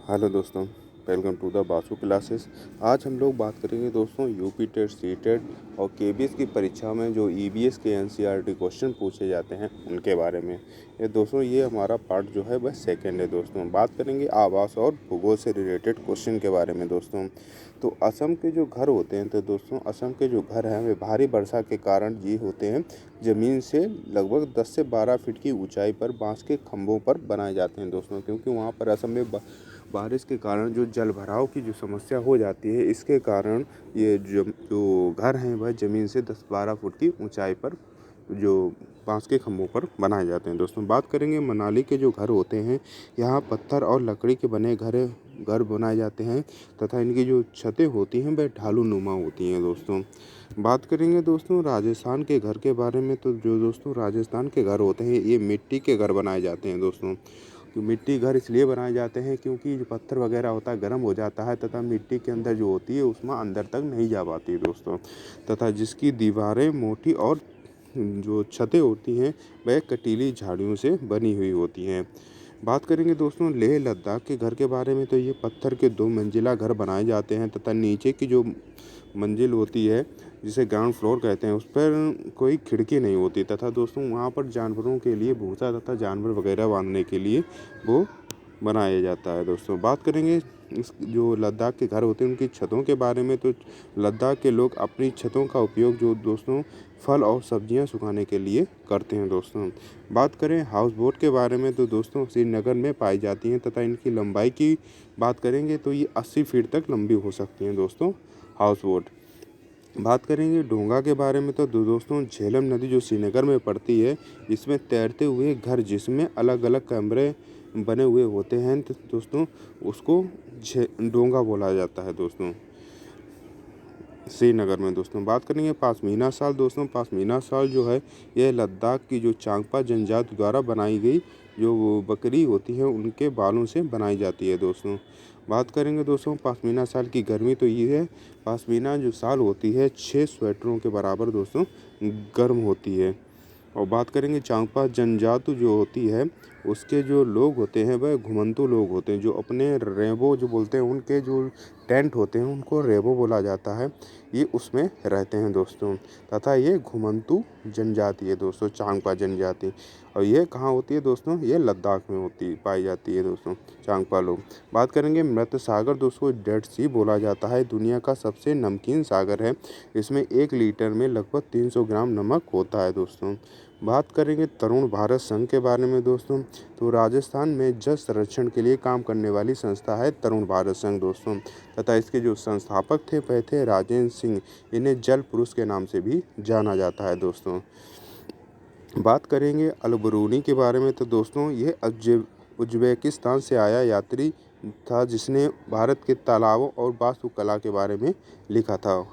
Hello दोस्तों, welcome to the Basu classes. आज हम लोग बात करेंगे दोस्तों यूपी टेट, सी टेट और केबीएस की परीक्षा में जो ईवीएस के एनसीईआरटी क्वेश्चन पूछे जाते हैं उनके बारे में। ये हमारा पार्ट जो है वह सेकंड है दोस्तों। बात करेंगे आवास और भूगोल से रिलेटेड क्वेश्चन के बारे में दोस्तों। तो असम के जो घर होते हैं तो दोस्तों असम के जो घर हैं वे भारी वर्षा के कारण ये होते हैं ज़मीन से लगभग 10 से 12 फीट की ऊंचाई पर बांस के खंभों पर बनाए जाते हैं दोस्तों, क्योंकि वहाँ पर असम में बारिश के कारण जो जल भराव की जो समस्या हो जाती है, इसके कारण ये जो घर हैं वह ज़मीन से 10-12 फुट की ऊंचाई पर जो बांस के खंभों पर बनाए जाते हैं दोस्तों। बात करेंगे मनाली के जो घर होते हैं, यहाँ पत्थर और लकड़ी के बने घर बनाए जाते हैं तथा इनकी जो छतें होती हैं वह ढालू नुमा होती हैं दोस्तों। बात करेंगे दोस्तों राजस्थान के घर के बारे में, तो जो दोस्तों राजस्थान के घर होते हैं ये मिट्टी के घर बनाए जाते हैं दोस्तों। तो मिट्टी घर इसलिए बनाए जाते हैं क्योंकि जो पत्थर वगैरह होता है गर्म हो जाता है तथा मिट्टी के अंदर जो होती है उसमें अंदर तक नहीं जा पाती दोस्तों, तथा जिसकी दीवारें मोटी और जो छतें होती हैं वह कटीली झाड़ियों से बनी हुई होती हैं। बात करेंगे दोस्तों लेह लद्दाख के घर के बारे में, तो ये पत्थर के 2 मंजिला घर बनाए जाते हैं तथा नीचे की जो मंजिल होती है जिसे ग्राउंड फ्लोर कहते हैं उस पर कोई खिड़की नहीं होती, तथा दोस्तों वहाँ पर जानवरों के लिए भूसा तथा जानवर वगैरह बांधने के लिए वो बनाया जाता है दोस्तों। बात करेंगे इस जो लद्दाख के घर होते हैं उनकी छतों के बारे में, तो लद्दाख के लोग अपनी छतों का उपयोग जो दोस्तों फल और सब्जियां सुखाने के लिए करते हैं दोस्तों। बात करें हाउस बोट के बारे में, तो दोस्तों श्रीनगर में पाई जाती हैं तथा इनकी लंबाई की बात करेंगे तो ये 80 फीट तक लंबी हो सकती हैं दोस्तों हाउस बोट। बात करेंगे डोंगा के बारे में, तो दोस्तों झेलम नदी जो श्रीनगर में पड़ती है इसमें तैरते हुए घर जिसमें अलग अलग कमरे बने हुए होते हैं, तो दोस्तों उसको डोंगा बोला जाता है दोस्तों श्रीनगर में दोस्तों। बात करेंगे पश्मीना शाल दोस्तों। पश्मीना शाल जो है यह लद्दाख की जो चांगपा जनजाति द्वारा बनाई गई जो बकरी होती है उनके बालों से बनाई जाती है दोस्तों। बात करेंगे दोस्तों पश्मीना शाल की गर्मी, तो ये है पश्मीना जो शाल होती है 6 स्वेटरों के बराबर दोस्तों गर्म होती है। और बात करेंगे चांगपा जनजाति जो होती है उसके जो लोग होते हैं वह घुमंतू लोग होते हैं, जो अपने रेबो जो बोलते हैं उनके जो टेंट होते हैं उनको रेबो बोला जाता है, ये उसमें रहते हैं दोस्तों। तथा ये घुमंतू जनजाति है दोस्तों चांगपा जनजाति। और ये कहाँ होती है दोस्तों, ये लद्दाख में पाई जाती है दोस्तों चांगपा लोग। बात करेंगे मृत सागर दोस्तों, डेड सी बोला जाता है, दुनिया का सबसे नमकीन सागर है। इसमें 1 लीटर में लगभग 300 ग्राम नमक होता है दोस्तों। बात करेंगे तरुण भारत संघ के बारे में दोस्तों, तो राजस्थान में जल संरक्षण के लिए काम करने वाली संस्था है तरुण भारत संघ दोस्तों, तथा इसके जो संस्थापक थे वह थे राजेंद्र सिंह। इन्हें जल पुरुष के नाम से भी जाना जाता है दोस्तों। बात करेंगे अलबरूनी के बारे में, तो दोस्तों ये उज्बेकिस्तान से आया यात्री था जिसने भारत के तालाबों और वास्तुकला के बारे में लिखा था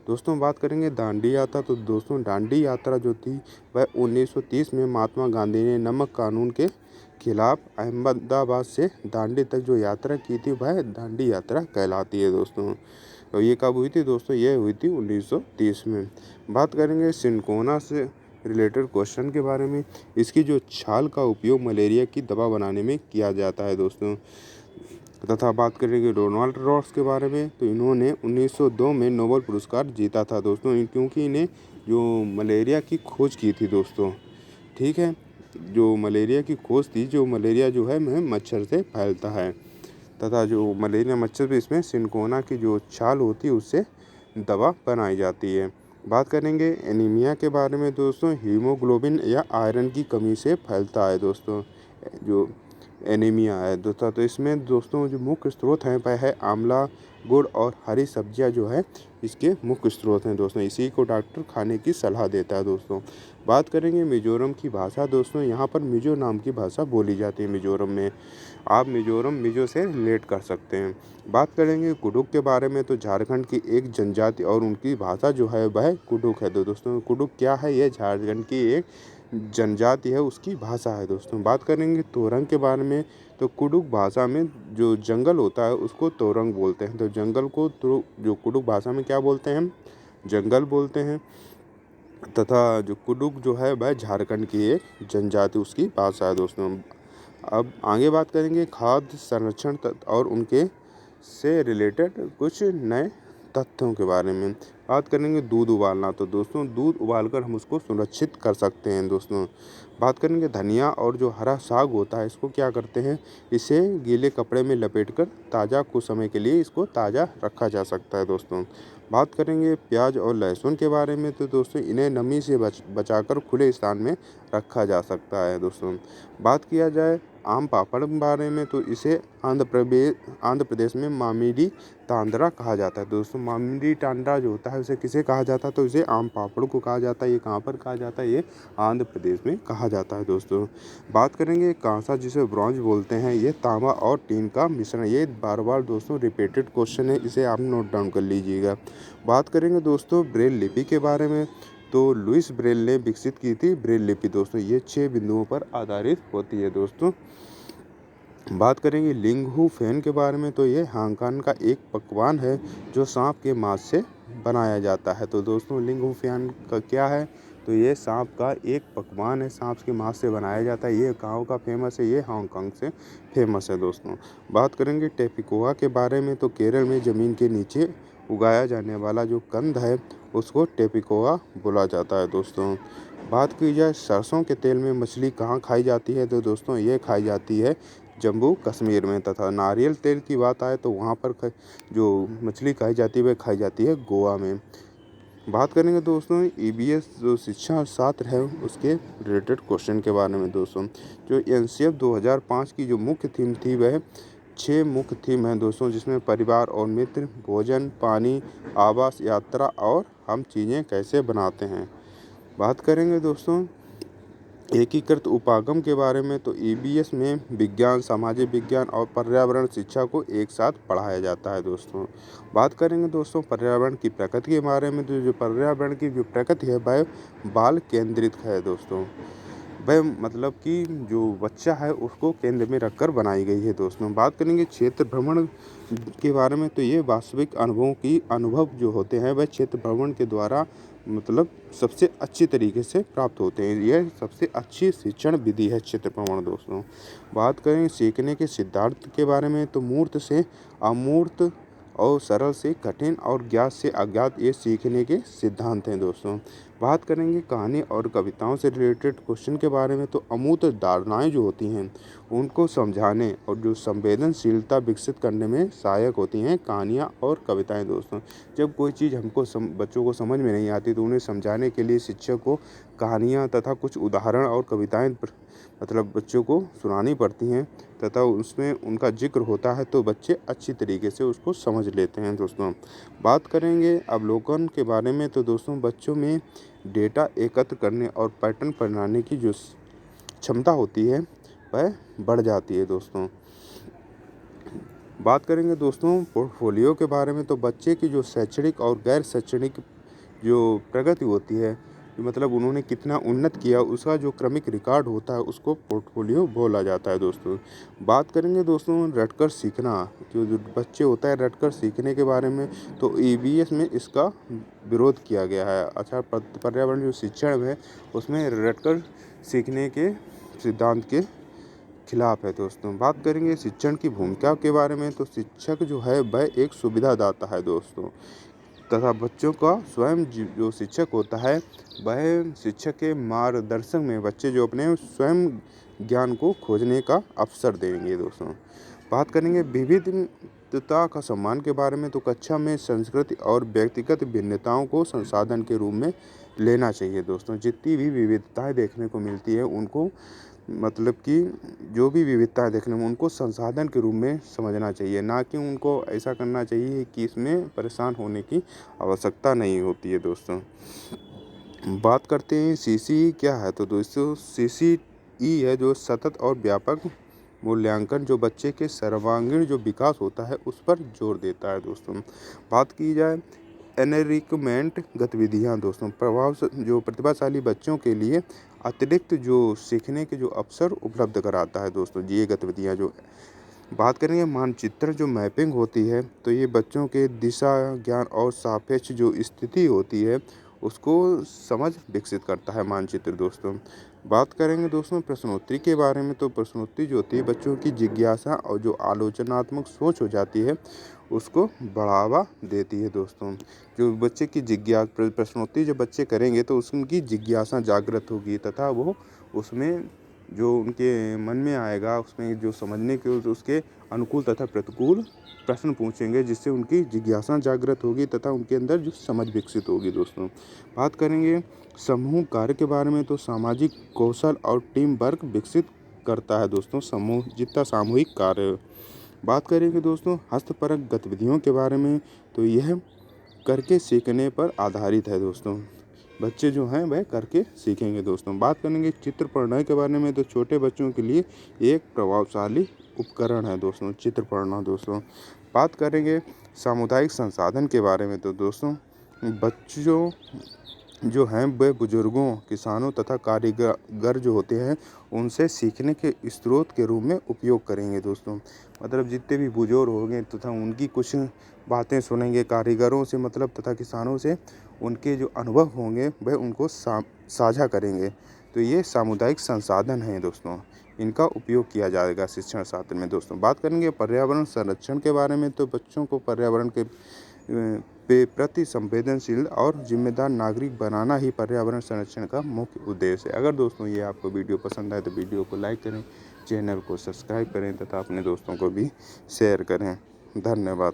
दोस्तों। बात करेंगे दांडी यात्रा, तो दोस्तों दांडी यात्रा जो थी वह 1930 में महात्मा गांधी ने नमक कानून के खिलाफ अहमदाबाद से दांडी तक जो यात्रा की थी वह दांडी यात्रा कहलाती है दोस्तों। तो ये कब हुई थी दोस्तों, ये हुई थी 1930 में। बात करेंगे सिनकोना से रिलेटेड क्वेश्चन के बारे में, इसकी जो छाल का उपयोग मलेरिया की दवा बनाने में किया जाता है दोस्तों। तथा बात करेंगे रोनाल्ड रॉस के बारे में, तो इन्होंने 1902 में नोबेल पुरस्कार जीता था दोस्तों, क्योंकि इन्हें जो मलेरिया की खोज की थी दोस्तों। ठीक है, जो मलेरिया की खोज थी, जो मलेरिया जो है मच्छर से फैलता है तथा जो मलेरिया मच्छर भी इसमें सिनकोना की जो छाल होती है उससे दवा बनाई जाती है। बात करेंगे एनीमिया के बारे में दोस्तों, हीमोग्लोबिन या आयरन की कमी से फैलता है दोस्तों जो एनीमिया है दोस्तों। तो इसमें दोस्तों जो मुख्य स्रोत हैं वह है आंवला, गुड़ और हरी सब्जियां जो है इसके मुख्य स्रोत हैं दोस्तों। इसी को डॉक्टर खाने की सलाह देता है दोस्तों। बात करेंगे मिजोरम की भाषा दोस्तों, यहाँ पर मिजो नाम की भाषा बोली जाती है मिजोरम में। आप मिजो से रिलेट कर सकते हैं। बात करेंगे कुडुक के बारे में, तो झारखंड की एक जनजाति और उनकी भाषा जो है वह कुडुक है दोस्तों। कुडुक क्या है, यह झारखंड की एक जनजाति है उसकी भाषा है दोस्तों। बात करेंगे तोरंग के बारे में, तो कुडुक भाषा में जो जंगल होता है उसको तोरंग बोलते हैं। तो जंगल को तो जो कुडुक भाषा में क्या बोलते हैं, हम जंगल बोलते हैं। तथा जो कुडुक जो है वह झारखंड की एक जनजाति उसकी भाषा है दोस्तों। अब आगे बात करेंगे खाद्य संरक्षण और उनके से रिलेटेड कुछ नए तथ्यों के बारे में। बात करेंगे दूध उबालना, तो दोस्तों दूध उबालकर हम उसको सुरक्षित कर सकते हैं दोस्तों। बात करेंगे धनिया और जो हरा साग होता है इसको क्या करते हैं, इसे गीले कपड़े में लपेटकर ताज़ा कुछ समय के लिए इसको ताज़ा रखा जा सकता है दोस्तों। बात करेंगे प्याज और लहसुन के बारे में, तो दोस्तों इन्हें नमी से बचाकर खुले स्थान में रखा जा सकता है दोस्तों। बात किया जाए आम पापड़ के बारे में, तो इसे आंध्र प्रदेश में मामिडी तांड्रा कहा जाता है दोस्तों। मामिडी तांड्रा जो होता है उसे किसे कहा जाता है, तो इसे आम पापड़ को कहा जाता है। ये कहाँ पर कहा जाता है, ये आंध्र प्रदेश में कहा जाता है दोस्तों। बात करेंगे कांसा जिसे ब्रॉन्ज बोलते हैं, ये तांबा और टीन का मिश्रण। ये बार बार दोस्तों रिपीटेड क्वेश्चन है, इसे आप नोट डाउन कर लीजिएगा। बात करेंगे दोस्तों ब्रेल लिपि के बारे में, तो लुइस ब्रेल ने विकसित की थी ब्रेल लिपि दोस्तों। ये 6 बिंदुओं पर आधारित होती है दोस्तों। बात करेंगे लिंगहू फेन के बारे में, तो ये हांगकांग का एक पकवान है जो सांप के मांस से बनाया जाता है। तो दोस्तों लिंगहू फेन का क्या है, तो ये सांप का एक पकवान है, सांप के मांस से बनाया जाता है। ये गाँव का फेमस है, ये हांगकांग से फेमस है दोस्तों। बात करेंगे टेपिकोआ के बारे में, तो केरल में ज़मीन के नीचे उगाया जाने वाला जो कंद है उसको टेपिकोआ बोला जाता है दोस्तों। बात की जाए सरसों के तेल में मछली कहाँ खाई जाती है, तो दोस्तों ये खाई जाती है जम्मू कश्मीर में। तथा नारियल तेल की बात आए तो वहाँ पर जो मछली खाई जाती है वह खाई जाती है गोवा में। बात करेंगे दोस्तों ईबीएस जो शिक्षा छात्र है उसके रिलेटेड क्वेश्चन के बारे में दोस्तों। जो एनसीएफ 2005 की जो मुख्य थीम थी वह 6 मुख्य थीम है दोस्तों, जिसमें परिवार और मित्र, भोजन, पानी, आवास, यात्रा और हम चीज़ें कैसे बनाते हैं। बात करेंगे दोस्तों एकीकृत उपागम के बारे में, तो ईबीएस में विज्ञान, सामाजिक विज्ञान और पर्यावरण शिक्षा को एक साथ पढ़ाया जाता है दोस्तों। बात करेंगे दोस्तों पर्यावरण की प्रकृति के बारे में, तो जो पर्यावरण की जो प्रकृति है वह बाल केंद्रित है दोस्तों। वह मतलब कि जो बच्चा है उसको केंद्र में रखकर बनाई गई है दोस्तों। बात करेंगे क्षेत्र भ्रमण के बारे में, तो ये वास्तविक अनुभवों की अनुभव जो होते हैं वह क्षेत्र भ्रमण के द्वारा मतलब सबसे अच्छी तरीके से प्राप्त होते हैं। यह सबसे अच्छी शिक्षण विधि है क्षेत्र भ्रमण दोस्तों। बात करें सीखने के सिद्धांत के बारे में, तो मूर्त से अमूर्त और सरल से कठिन और ज्ञात से अज्ञात, ये सीखने के सिद्धांत हैं दोस्तों। बात करेंगे कहानी और कविताओं से रिलेटेड क्वेश्चन के बारे में, तो अमूर्त धारणाएं जो होती हैं उनको समझाने और जो संवेदनशीलता विकसित करने में सहायक होती हैं कहानियाँ और कविताएं दोस्तों। जब कोई चीज़ हमको बच्चों को समझ में नहीं आती तो उन्हें समझाने के लिए शिक्षक को कहानियाँ तथा कुछ उदाहरण और कविताएं मतलब बच्चों को सुनानी पड़ती हैं तथा उसमें उनका जिक्र होता है, तो बच्चे अच्छी तरीके से उसको समझ लेते हैं दोस्तों। बात करेंगे अवलोकन के बारे में, तो दोस्तों बच्चों में डेटा एकत्र करने और पैटर्न बनाने की जो क्षमता होती है वह बढ़ जाती है दोस्तों। बात करेंगे दोस्तों पोर्टफोलियो के बारे में, तो बच्चे की जो शैक्षणिक और गैर शैक्षणिक जो प्रगति होती है, मतलब उन्होंने कितना उन्नत किया उसका जो क्रमिक रिकॉर्ड होता है उसको पोर्टफोलियो बोला जाता है दोस्तों। बात करेंगे दोस्तों रटकर सीखना, जो बच्चे होता है रटकर सीखने के बारे में, तो ईवीएस में इसका विरोध किया गया है। अच्छा पर्यावरण जो शिक्षण है उसमें रटकर सीखने के सिद्धांत के खिलाफ है दोस्तों। बात करेंगे शिक्षण की भूमिका के बारे में, तो शिक्षक जो है वह एक सुविधादाता है दोस्तों तथा बच्चों का स्वयं जो शिक्षक होता है वह शिक्षक के मार्गदर्शन में बच्चे जो अपने स्वयं ज्ञान को खोजने का अवसर देंगे दोस्तों। बात करेंगे विविधता का सम्मान के बारे में, तो कक्षा में संस्कृति और व्यक्तिगत भिन्नताओं को संसाधन के रूप में लेना चाहिए दोस्तों। जितनी भी विविधताएं देखने को मिलती है उनको मतलब कि जो भी विविधताएं देखने में उनको संसाधन के रूप में समझना चाहिए, ना कि उनको ऐसा करना चाहिए कि इसमें परेशान होने की आवश्यकता नहीं होती है दोस्तों। बात करते हैं सीसी क्या है, तो दोस्तों सीसीई है जो सतत और व्यापक मूल्यांकन जो बच्चे के सर्वांगीण जो विकास होता है उस पर जोर देता है दोस्तों। बात की जाए एनरिकमेंट गतिविधियां दोस्तों, प्रभाव जो प्रतिभाशाली बच्चों के लिए अतिरिक्त जो सीखने के जो अवसर उपलब्ध कराता है दोस्तों। ये गतिविधियां जो बात करेंगे मानचित्र जो मैपिंग होती है, तो ये बच्चों के दिशा ज्ञान और सापेक्ष जो स्थिति होती है उसको समझ विकसित करता है मानचित्र दोस्तों। बात करेंगे दोस्तों प्रश्नोत्तरी के बारे में, तो प्रश्नोत्तरी जो होती है बच्चों की जिज्ञासा और जो आलोचनात्मक सोच हो जाती है उसको बढ़ावा देती है दोस्तों। जो बच्चे की प्रश्नोत्तरी जब बच्चे करेंगे तो उनकी जिज्ञासा जागृत होगी तथा वो उसमें जो उनके मन में आएगा उसमें जो समझने के उसके अनुकूल तथा प्रतिकूल प्रश्न पूछेंगे, जिससे उनकी जिज्ञासा जागृत होगी तथा उनके अंदर जो समझ विकसित होगी दोस्तों। बात करेंगे समूह कार्य के बारे में, तो सामाजिक कौशल और टीम वर्क विकसित करता है दोस्तों समूह जितना सामूहिक कार्य। बात करेंगे दोस्तों हस्तपरक गतिविधियों के बारे में, तो यह करके सीखने पर आधारित है दोस्तों। बच्चे जो हैं वह करके सीखेंगे दोस्तों। बात करेंगे चित्र पढ़ने के बारे में, तो छोटे बच्चों के लिए एक प्रभावशाली उपकरण है दोस्तों चित्र पढ़ना दोस्तों। बात करेंगे सामुदायिक संसाधन के बारे में, तो दोस्तों बच्चों जो हैं वे बुजुर्गों, किसानों तथा कारीगर जो होते हैं उनसे सीखने के स्रोत के रूप में उपयोग करेंगे दोस्तों। मतलब जितने भी बुजुर्ग होंगे तथा उनकी कुछ बातें सुनेंगे कारीगरों से, मतलब तथा किसानों से उनके जो अनुभव होंगे वह उनको साझा करेंगे। तो ये सामुदायिक संसाधन हैं दोस्तों, इनका उपयोग किया जाएगा शिक्षण शास्त्र में दोस्तों। बात करेंगे पर्यावरण संरक्षण के बारे में, तो बच्चों को पर्यावरण के पे प्रति संवेदनशील और जिम्मेदार नागरिक बनाना ही पर्यावरण संरक्षण का मुख्य उद्देश्य है। अगर दोस्तों ये आपको वीडियो पसंद आए तो वीडियो को लाइक करें, चैनल को सब्सक्राइब करें तथा अपने दोस्तों को भी शेयर करें। धन्यवाद।